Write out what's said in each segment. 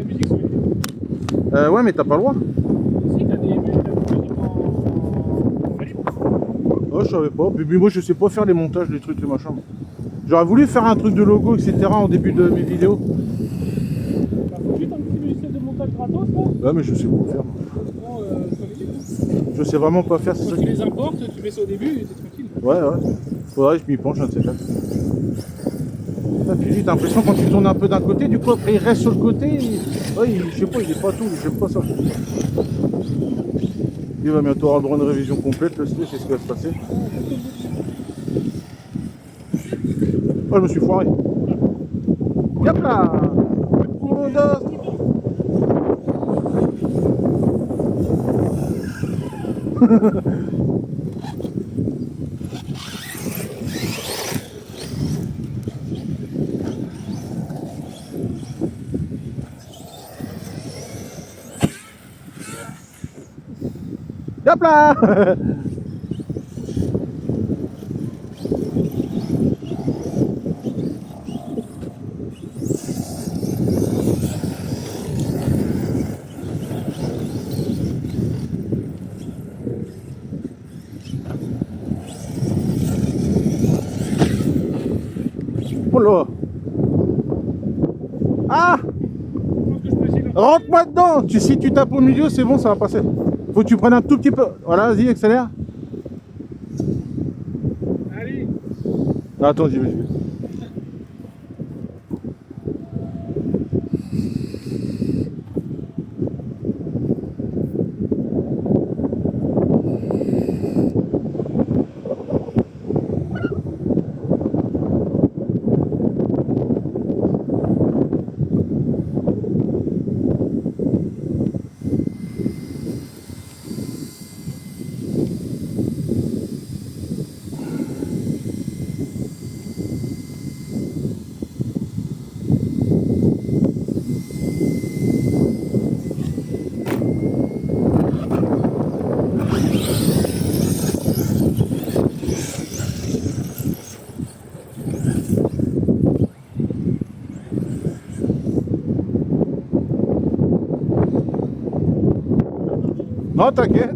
la musique sur YouTube. Ouais, mais t'as pas le droit. Si, t'as des musiques en libre. Oh, je savais pas. Mais moi, je sais pas faire les montages, les trucs, les machins. J'aurais voulu faire un truc de logo, etc. en début de mes vidéos. T'as foutu ton petit logiciel de montage gratos là? Ouais, mais je sais pas faire. Bon, sur YouTube. Je sais vraiment pas faire, c'est ça. Quand tu les importes, tu mets ça au début et t'es tranquille. Ouais, ouais. Faudrait que je m'y penche, un de ces quatre. Ah, puis lui, t'as l'impression quand tu tournes un peu d'un côté, du coup, après il reste sur le côté. Ouais, je sais pas, il est pas tout, j'aime pas ça. Il va bientôt avoir le droit à une révision complète, le stage, c'est ce qui va se passer. Oh, je me suis foiré. Yop là. Oh, là. Yop là. Oh là. Ah. Je pense que je peux essayer de... Rentre-moi dedans. Si tu tapes au milieu, c'est bon, ça va passer. Faut que tu prennes un tout petit peu. Voilà, vas-y, accélère. Allez. Ah, attends, j'y vais. Non, t'inquiète.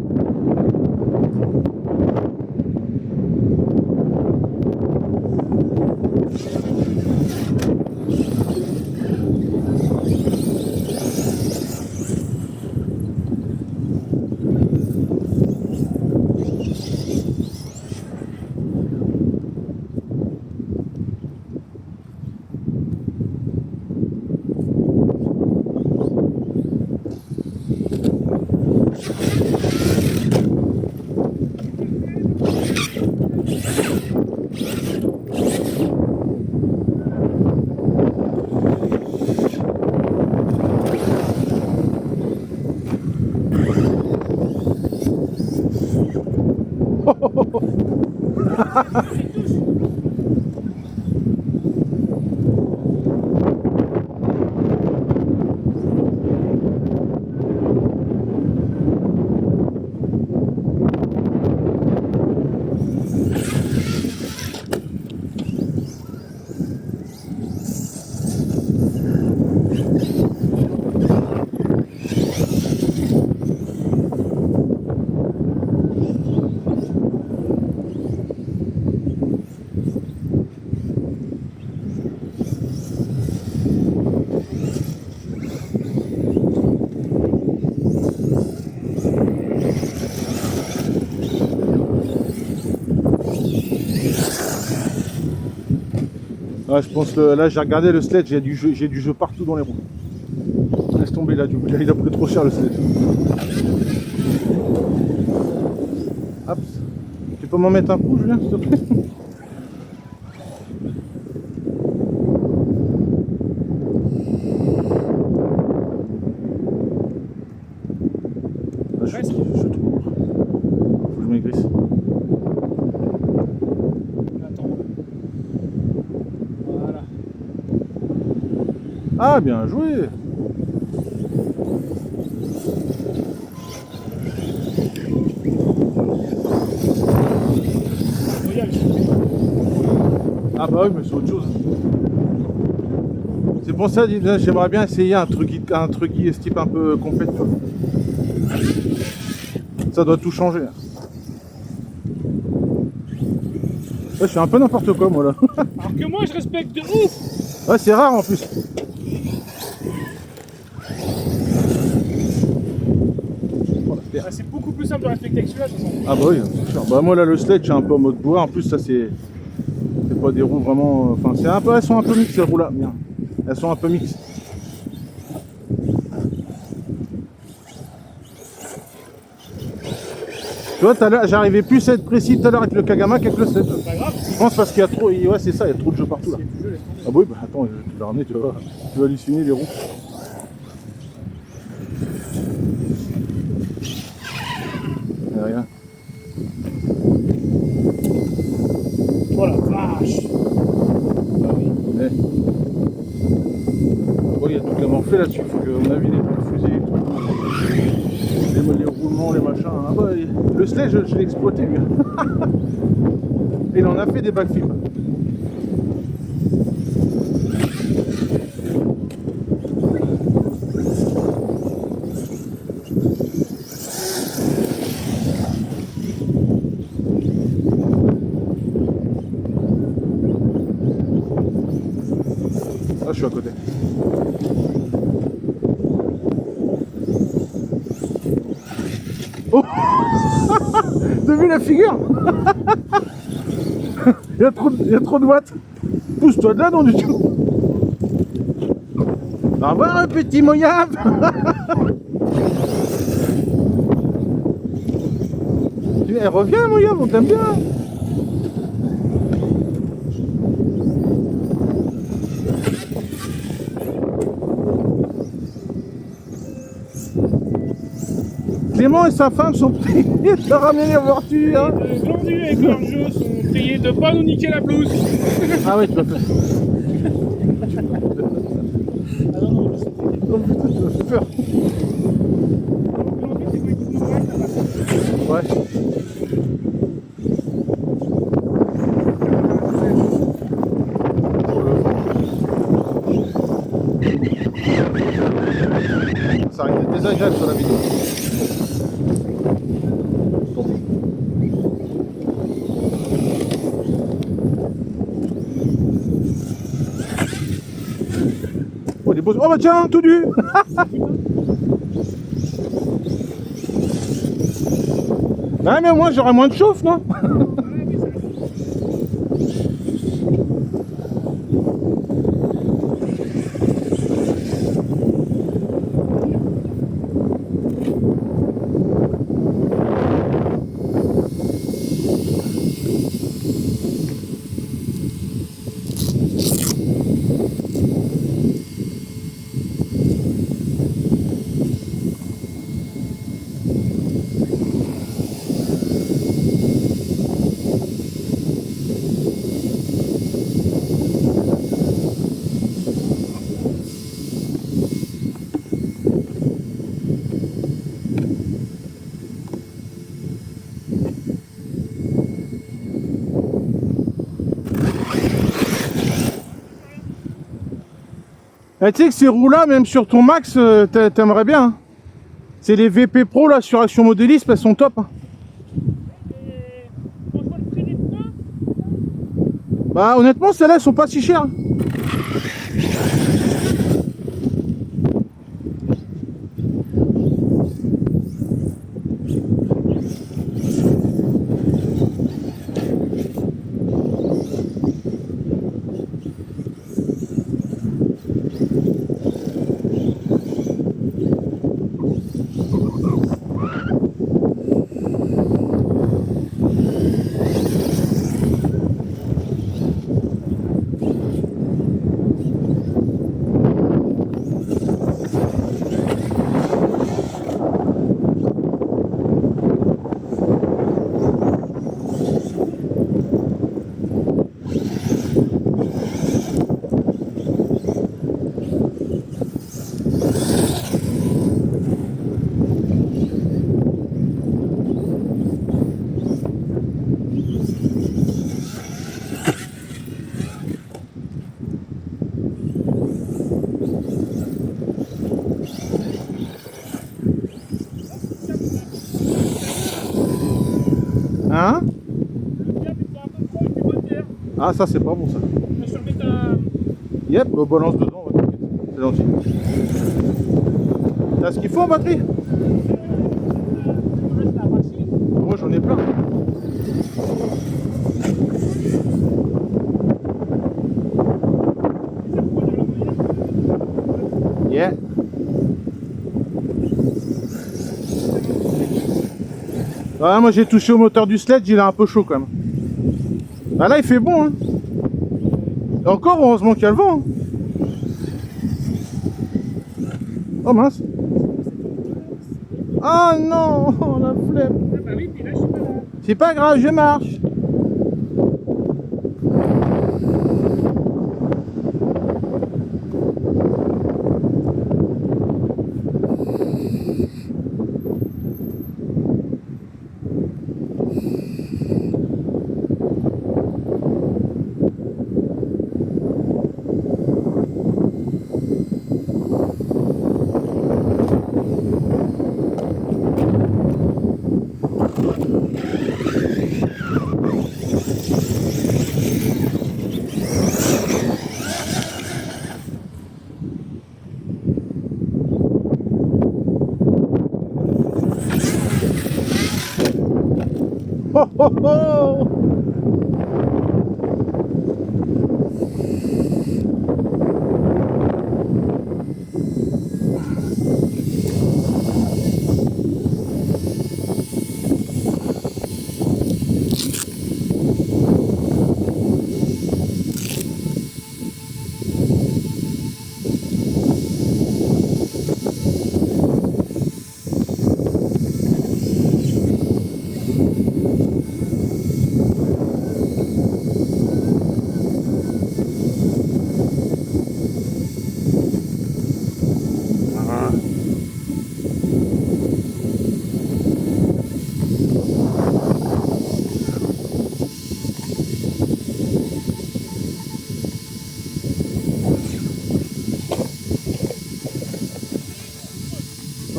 Ouais, je pense que là, j'ai regardé le sledge, j'ai du jeu partout dans les roues. Laisse tomber là, il a pris trop cher le sledge. Hop. Tu peux m'en mettre un coup, Julien, s'il te plaît? Je trouve. Faut que je maigrisse. Attends. Voilà. Ah, bien joué. Ah bah oui, mais c'est autre chose. pour ça, j'aimerais bien essayer un truc ce type un peu complet, tu vois. Ça doit tout changer. Ouais, je fais un peu n'importe quoi, moi, là. Alors que moi, je respecte de ouf. Ouais, c'est rare, en plus. Ah, c'est beaucoup plus simple de respecter que celui-là, de toute façon. Ah bah oui, c'est sûr. Bah moi, là, le sled, j'ai un peu en mode bois. En plus, ça, c'est pas des roues vraiment... Enfin, c'est un peu... Elles sont un peu mixtes, ces roues-là. Bien. Elles sont un peu mixtes. Tu vois, tout à l'heure, j'arrivais plus à être précis tout à l'heure avec le Kagama qu'avec le sled. C'est pas grave. Je pense parce qu'il y a trop... Ouais, c'est ça, il y a trop de jeux partout, là. C'est du jeu, laisse tomber. Ah bah oui, bah attends, tu vas ramener, tu vas halluciner les roues. Y a rien. Oh la vache. Ah oui. Ouais. Bon, il y a tout à morfler là-dessus, il faut que, à mon avis, les fusées, les roulements, les machins. Ah bah, le sled, je l'ai exploité, lui. Il en a fait des backflips. Ah, je suis à côté. Oh. T'as vu la figure? il y a trop de watts. Pousse-toi de là, non du tout. Au revoir, petit moyab. Elle revient, moyab, on t'aime bien. Clément et sa femme sont priés de ramener les voitures. Les glandus et Cornjeux sont priés de pas nous niquer la blouse. Ah ouais, tu vas faire. Ah non, non, je sais pas. Oh putain, tu m'as fait peur. Glandu, c'est collectivement correct, ça passe. Ouais. Ça arrive d'être désagréable sur la vidéo. Bon. Oh, des beaux... Oh bah tiens, tout nu. Ah mais moi j'aurais moins de chauffe, non? Eh, tu sais que ces roues-là, même sur ton max, t'aimerais bien. Hein. C'est les VP Pro là sur Action Modélisme, elles sont top. Hein. Quand je vois le prix des pneus, Bah honnêtement, celles-là, elles sont pas si chères. Hein. Hein? Le câble était un peu proche du moteur. Ah, ça c'est pas bon ça. Je te remets ta... Yep, balance dedans, ouais, t'inquiète. C'est gentil. T'as ce qu'il faut en batterie? Moi j'en ai plein. Yeah. Ah, moi j'ai touché au moteur du sledge, il est un peu chaud quand même. Ah là il fait bon hein. Et encore heureusement qu'il y a le vent. Hein. Oh mince. Ah non, la flemme. Ah bah oui, puis là je suis pas là. C'est pas grave, je marche. Oh oh oh.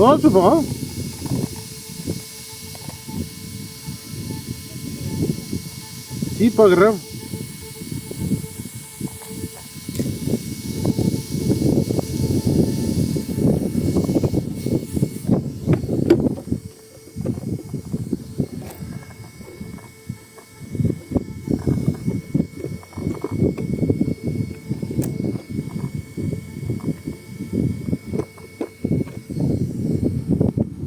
Oh, c'est pas grave. Si, pas grave.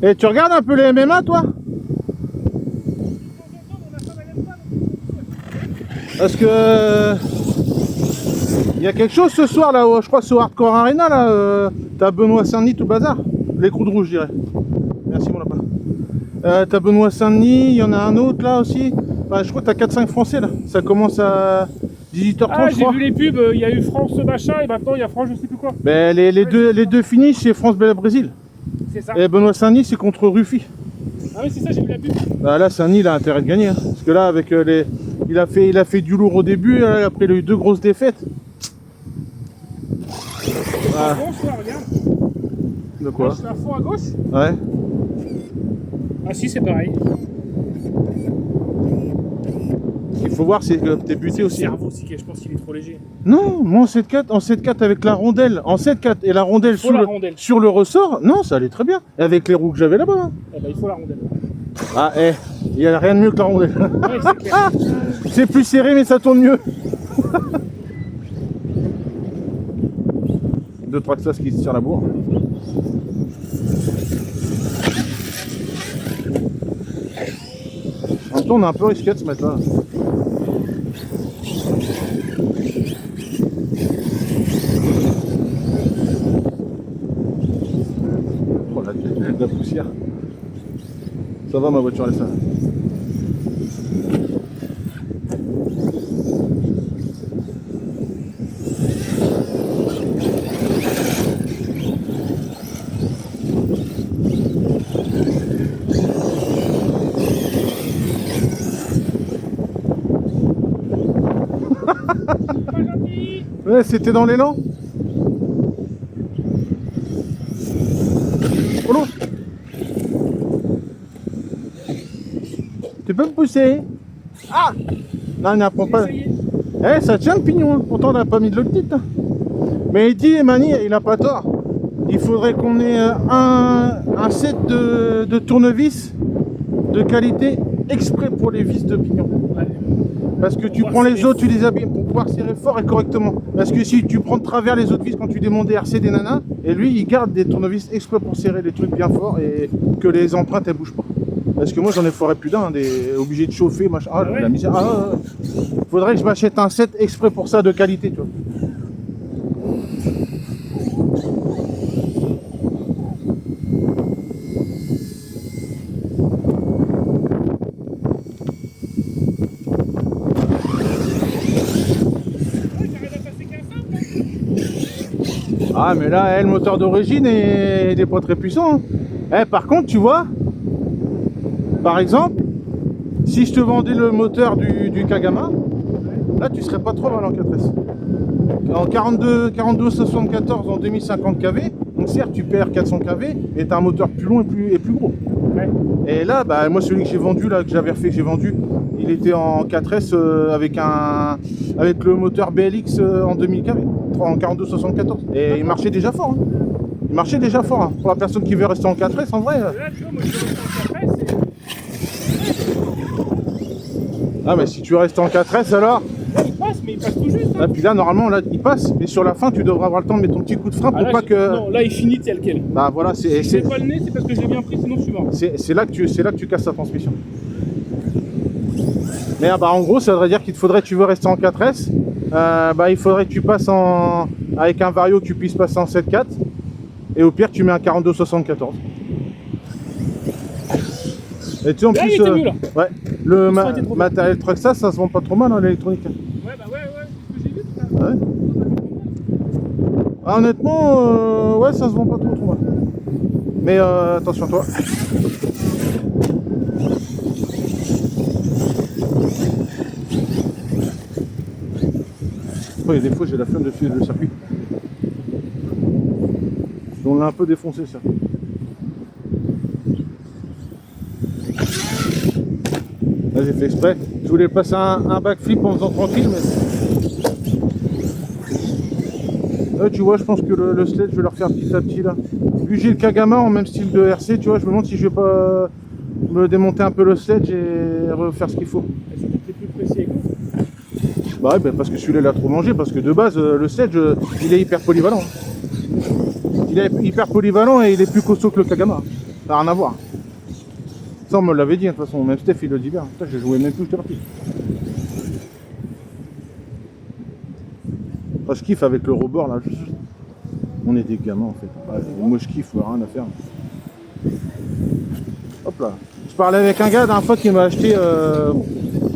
Et tu regardes un peu les MMA toi? Parce que il y a quelque chose ce soir là, je crois sur Hardcore Arena là, t'as Benoît Saint-Denis tout le bazar. Les coups de rouge je dirais. Merci mon lapin. T'as Benoît Saint-Denis, il y en a un autre là aussi. Enfin, je crois que t'as 4-5 français là. Ça commence à 18h30 Ah, je j'ai crois. vu les pubs, il y a eu France machin et maintenant il y a France je sais plus quoi. Ben, les deux finis c'est France-Brésil. C'est ça. Et Benoît Saint-Denis c'est contre Rufi. Ah oui, c'est ça, j'ai vu la pub. Bah là Saint-Denis il a intérêt de gagner. Hein. Parce que là avec les. Il a fait du lourd au début, là, après il a eu 2 grosses défaites. Ah. Bon, soit, regarde. De quoi? Je suis à fond à gauche. Ouais. Ah si, c'est pareil. Il faut voir si t'es buté aussi. Le cerveau, aussi, je pense qu'il est trop léger. Non, moi en 7-4 avec la rondelle, en 7-4 et la rondelle, rondelle. sur le ressort, non, ça allait très bien. Et avec les roues que j'avais là-bas. Hein. Eh ben, il faut la rondelle. Ah, il n'y a rien de mieux que la rondelle. Ouais, c'est clair. C'est plus serré, mais ça tourne mieux. 2-3 de ça qui se tire la bourre. En même temps, on est un peu risqué de se mettre là. Oh la poussière. Ça va ma voiture, elle est ça. Ouais, c'était dans l'élan. Oh non. Tu peux peut me pousser. Ah non, il n'apprend pas. Eh, ça tient le pignon, hein. Pourtant on n'a pas mis de l'autre titre. Hein. Mais il dit, Mani, il n'a pas tort. Il faudrait qu'on ait un set de tournevis de qualité exprès pour les vis de pignon. Ouais. Parce que tu prends les autres, tu les abîmes pour pouvoir serrer fort et correctement. Parce que si tu prends de travers les autres vis quand tu démontes des RC des nanas, et lui il garde des tournevis exprès pour serrer les trucs bien fort et que les empreintes elles bougent pas. Parce que moi j'en ai foré plus d'un, obligé de chauffer, machin. Ah, ouais. la misère. Faudrait que je m'achète un set exprès pour ça de qualité, tu vois. Ah mais là, le moteur d'origine il est pas très puissant. Hein. Par contre, tu vois, par exemple, si je te vendais le moteur du Kagama, là tu serais pas trop mal en 4S. En 42-74 en 2050 kV, donc certes tu perds 400 kV, mais tu as un moteur plus long et plus gros. Ouais. Et là, bah, moi celui que j'ai vendu, là, que j'avais refait, que j'ai vendu, il était en 4S avec le moteur BLX en 2000 kV, en 42-74. Et il marchait déjà fort. Hein. Il marchait déjà fort. Hein. Pour la personne qui veut rester en 4S, en vrai. Là, tu vois, moi, je suis resté en 4S. Ah, mais si tu restes en 4S alors. Là, il passe, mais il passe tout juste. Hein. Ah, puis là, normalement, là, il passe, mais sur la fin, tu devras avoir le temps de mettre ton petit coup de frein pour là, pas que. Non, là, il finit tel quel. Bah voilà, Si je mets pas le nez, c'est parce que je l'ai bien pris, sinon je suis mort. c'est là que tu casses ta transmission. Mais bah, en gros, ça voudrait dire qu'il te faudrait, tu veux rester en 4S, bah, il faudrait que tu passes avec un Vario que tu puisses passer en 7.4, et au pire, tu mets un 42-74. Et tu sais, en là, plus, il était mieux, là. ouais, le était trop matériel truck, ça se vend pas trop mal dans l'électronique. Hein. Ouais, bah ouais, c'est ce que j'ai vu tout à l'heure. Ouais. Ah, honnêtement, ouais, ça se vend pas trop mal. Mais attention à toi. Oh, des fois j'ai la flemme de filer le circuit. On l'a un peu défoncé ça. Là j'ai fait exprès. Je voulais passer un backflip en faisant tranquille, mais. Là, tu vois, je pense que le sled, je vais le refaire petit à petit là. Vu que j'ai le Kagama en même style de RC, tu vois, je me demande si je vais pas me démonter un peu le sledge et refaire ce qu'il faut. C'est peut-être plus précis avec nous. Bah ouais, bah parce que celui-là il a trop mangé, parce que de base le sledge il est hyper polyvalent. Il est hyper polyvalent et il est plus costaud que le Kagama. Ça n'a rien à voir. Ça on me l'avait dit de toute façon, même Steph il le dit bien. Putain, j'ai joué même plus, j'étais parti. Enfin, je kiffe avec le rebord là. On est des gamins en fait. Ouais, moi je kiffe, rien à faire. Hop là. Je parlais avec un gars d'un fois qui m'a acheté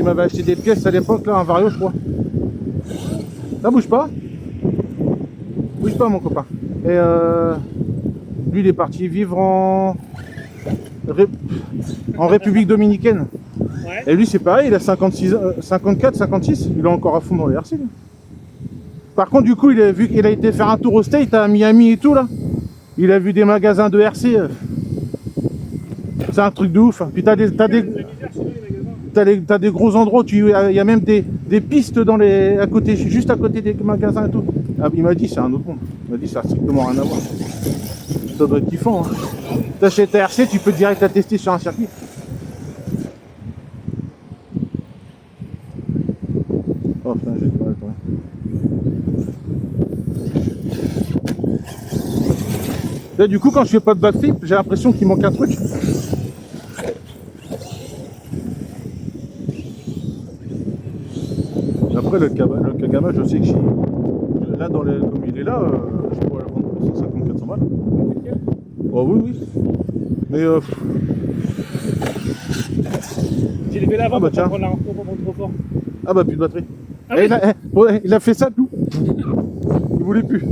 m'avait acheté des pièces à l'époque là, un Vario je crois. Ça bouge pas. Bouge pas mon copain. Et lui il est parti vivre en République Dominicaine. Ouais. Et lui c'est pareil, il a 54, 56, il est encore à fond dans les RC. Lui. Par contre du coup il a vu qu'il a été faire un tour au State à Miami et tout là. Il a vu des magasins de RC. C'est un truc de ouf. Puis t'as des gros endroits où il y a même des pistes dans à côté, juste à côté des magasins et tout. Ah, il m'a dit c'est un autre monde. Il m'a dit ça a strictement rien à voir. Ça doit être kiffant. Hein. T'achètes ta RC, tu peux direct la tester sur un circuit. Oh putain, j'ai du mal quand même. Là, du coup, quand je fais pas de backflip, j'ai l'impression qu'il manque un truc. Après, le Kagama, je sais que là, comme il est là, je pourrais le vendre pour 150-400 balles. Oh oui, oui. Mais J'ai levé l'avant bah, pour pas prendre la rencontre trop fort. ah bah plus de batterie. Ah oui. Il a fait ça tout. Il voulait plus.